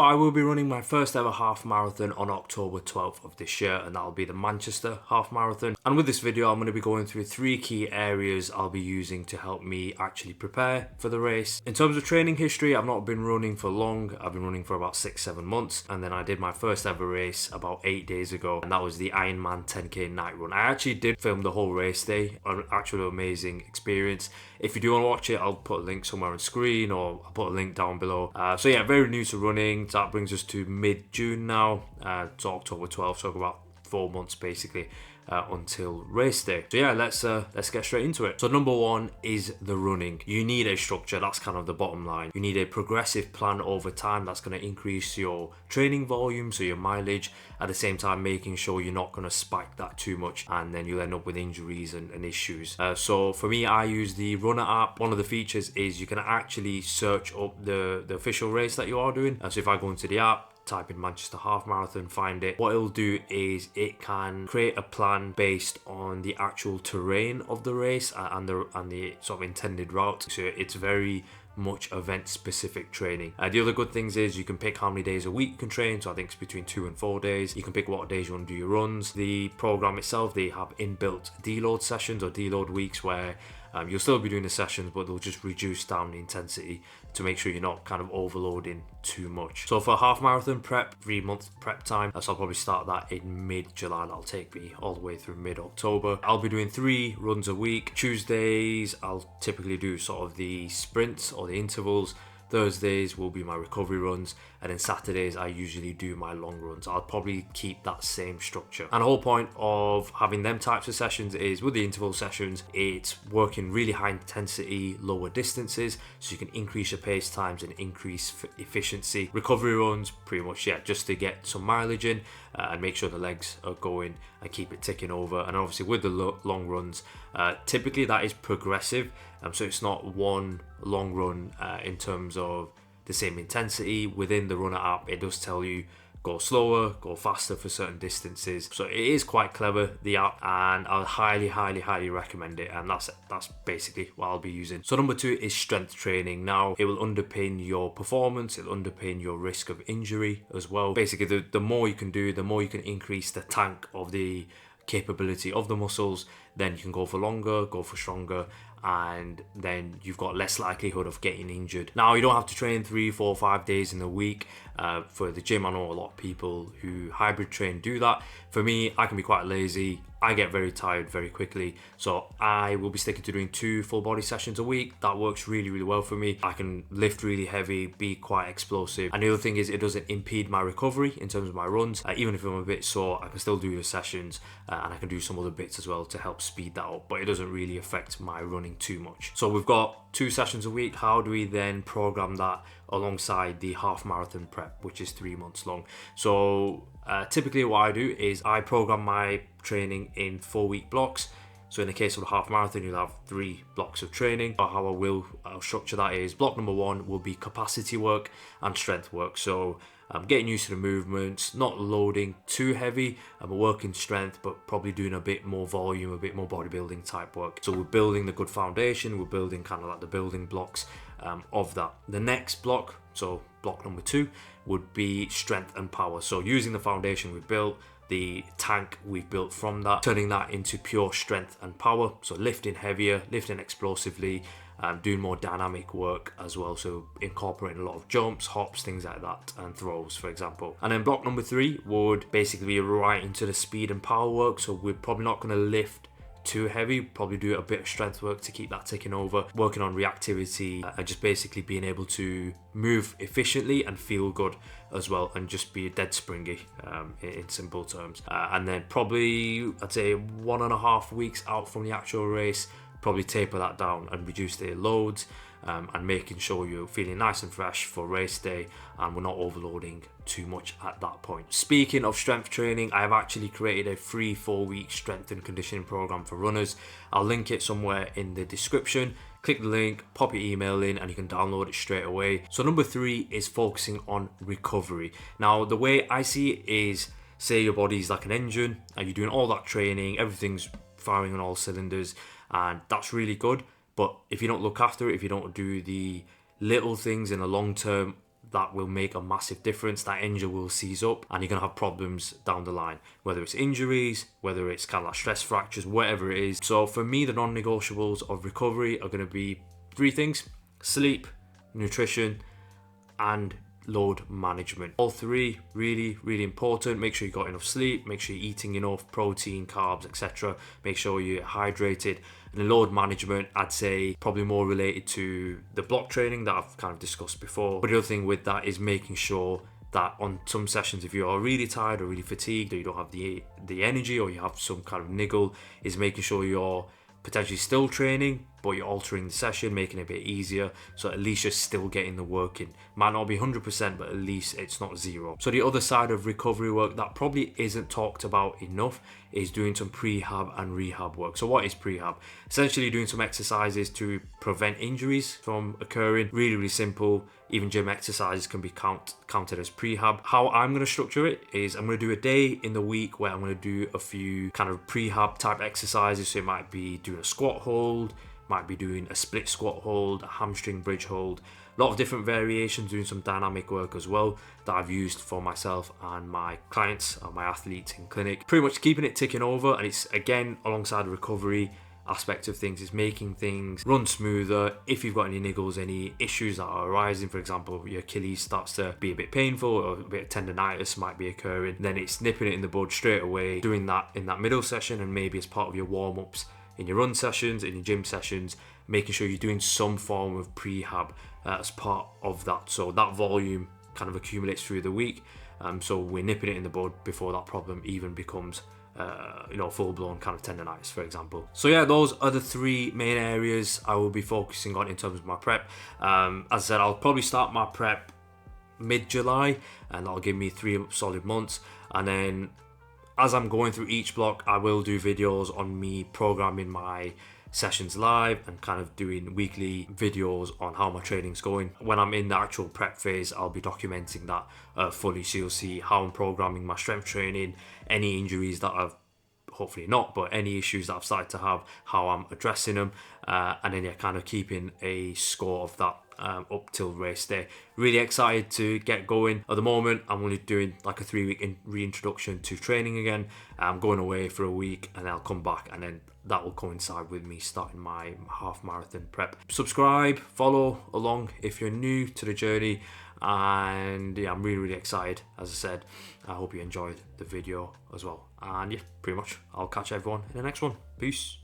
I will be running my first ever half marathon on October 12th of this year, and that'll be the Manchester half marathon. And with this video, I'm going to be going through 3 key areas I'll be using to help me actually prepare for the race. In terms of training history, I've not been running for long. I've been running for about 6-7 months, and then I did my first ever race about 8 days ago, and that was the Ironman 10k night run. I actually did film the whole race day, an actual amazing experience. If you do want to watch it, I'll put a link somewhere on screen, or I'll put a link down below. So yeah, very new to running. That brings us to mid-June now, to October 12th, so about 4 months basically until race day. So yeah, let's get straight into it. So number 1 is the running. You need a structure. That's kind of the bottom line. You need a progressive plan over time that's going to increase your training volume, so your mileage, at the same time making sure you're not going to spike that too much, and then you'll end up with injuries and issues. So for me, I use the Runner app. One of the features is you can actually search up the official race that you are doing. So if I go into the app, type in Manchester Half Marathon, find it. What it'll do is it can create a plan based on the actual terrain of the race and the sort of intended route. So it's very much event specific training. The other good things is you can pick how many days a week you can train, so I think it's between 2 and 4 days. You can pick what days you want to do your runs. The program itself, they have inbuilt deload sessions or deload weeks where you'll still be doing the sessions, but they'll just reduce down the intensity to make sure you're not kind of overloading too much. So for half marathon prep, 3-month prep time, so I'll probably start that in mid-July. That'll take me all the way through mid-October. I'll be doing 3 runs a week. Tuesdays, I'll typically do sort of the sprints or the intervals. Thursdays will be my recovery runs, and then Saturdays I usually do my long runs. I'll probably keep that same structure. And the whole point of having them types of sessions is with the interval sessions, it's working really high intensity, lower distances, so you can increase your pace times and increase efficiency. Recovery runs, pretty much, yeah, just to get some mileage in and make sure the legs are going and keep it ticking over. And obviously with the long runs, typically that is progressive, so it's not one long run in terms of the same intensity. Within the Runner app, it does tell you go slower, go faster for certain distances. So it is quite clever, the app, and I'll highly recommend it. And that's basically what I'll be using. So number 2 is strength training. Now it will underpin your performance, it'll underpin your risk of injury as well. Basically, the more you can do, the more you can increase the tank of the capability of the muscles, then you can go for longer, go for stronger, and then you've got less likelihood of getting injured. Now, you don't have to train 3, 4, 5 days in a week. For the gym, I know a lot of people who hybrid train do that. For me, I can be quite lazy. I get very tired very quickly, so I will be sticking to doing 2 full body sessions a week. That works really well for me. I can lift really heavy, be quite explosive, and the other thing is it doesn't impede my recovery in terms of my runs. Even if I'm a bit sore, I can still do the sessions, and I can do some other bits as well to help speed that up, but it doesn't really affect my running too much. So we've got 2 sessions a week. How do we then program that alongside the half marathon prep, which is 3 months long? So typically what I do is I program my training in 4-week blocks. So in the case of the half marathon, you'll have 3 blocks of training. How I'll structure that is block number 1 will be capacity work and strength work. So I'm getting used to the movements, not loading too heavy. I'm working strength, but probably doing a bit more volume, a bit more bodybuilding type work. So we're building the good foundation. We're building kind of like the building blocks of that. The next block, so block number 2, would be strength and power. So using the foundation we built, the tank we've built from that, turning that into pure strength and power. So lifting heavier, lifting explosively, doing more dynamic work as well. So incorporating a lot of jumps, hops, things like that, and throws, for example. And then block number 3 would basically be right into the speed and power work. So we're probably not going to lift too heavy, probably do a bit of strength work to keep that ticking over, working on reactivity, and just basically being able to move efficiently and feel good as well, and just be dead springy in simple terms. And then probably, I'd say 1.5 weeks out from the actual race, probably taper that down and reduce the loads, and making sure you're feeling nice and fresh for race day and we're not overloading too much at that point. Speaking of strength training, I have actually created a free 4-week strength and conditioning program for runners. I'll link it somewhere in the description. Click the link, pop your email in, and you can download it straight away. So number 3 is focusing on recovery. Now, the way I see it is, say your body's like an engine and you're doing all that training, everything's firing on all cylinders, and that's really good. But if you don't look after it, if you don't do the little things in the long term, that will make a massive difference. That engine will seize up and you're going to have problems down the line, whether it's injuries, whether it's kind of like stress fractures, whatever it is. So for me, the non-negotiables of recovery are going to be 3 things: sleep, nutrition, and load management. All 3 really important. Make sure you got enough sleep, make sure you're eating enough protein, carbs, etc. Make sure you're hydrated. And the load management, I'd say probably more related to the block training that I've kind of discussed before. But the other thing with that is making sure that on some sessions, if you are really tired or really fatigued, or you don't have the energy, or you have some kind of niggle, is making sure you're potentially still training, but you're altering the session, making it a bit easier, so at least you're still getting the work in. Might not be 100%, but at least it's not 0. So the other side of recovery work that probably isn't talked about enough is doing some prehab and rehab work. So what is prehab? Essentially doing some exercises to prevent injuries from occurring. Really simple. Even gym exercises can be counted as prehab. How I'm going to structure it is I'm going to do a day in the week where I'm going to do a few kind of prehab type exercises. So it might be doing a squat hold, might be doing a split squat hold, a hamstring bridge hold, a lot of different variations, doing some dynamic work as well that I've used for myself and my clients and my athletes in clinic. Pretty much keeping it ticking over, and it's again alongside the recovery aspect of things, is making things run smoother. If you've got any niggles, any issues that are arising, for example, your Achilles starts to be a bit painful or a bit of tendonitis might be occurring, then it's nipping it in the bud straight away, doing that in that middle session, and maybe as part of your warm-ups in your run sessions, in your gym sessions, making sure you're doing some form of prehab as part of that, so that volume kind of accumulates through the week. So we're nipping it in the bud before that problem even becomes full-blown kind of tendonitis, for example. So yeah, those are the 3 main areas I will be focusing on in terms of my prep. As I said, I'll probably start my prep mid-July, and that'll give me 3 solid months. And then as I'm going through each block, I will do videos on me programming my sessions live and kind of doing weekly videos on how my training's going. When I'm in the actual prep phase, I'll be documenting that fully, so you'll see how I'm programming my strength training, any injuries that I've, hopefully not, but any issues that I've started to have, how I'm addressing them, and then kind of keeping a score of that up till race day. Really excited to get going. At the moment, I'm only doing like a 3-week reintroduction to training again. I'm going away for a week and I'll come back, and then that will coincide with me starting my half marathon prep. Subscribe, follow along if you're new to the journey, and yeah, I'm really excited. As I said, I hope you enjoyed the video as well, and yeah, pretty much I'll catch everyone in the next one. Peace.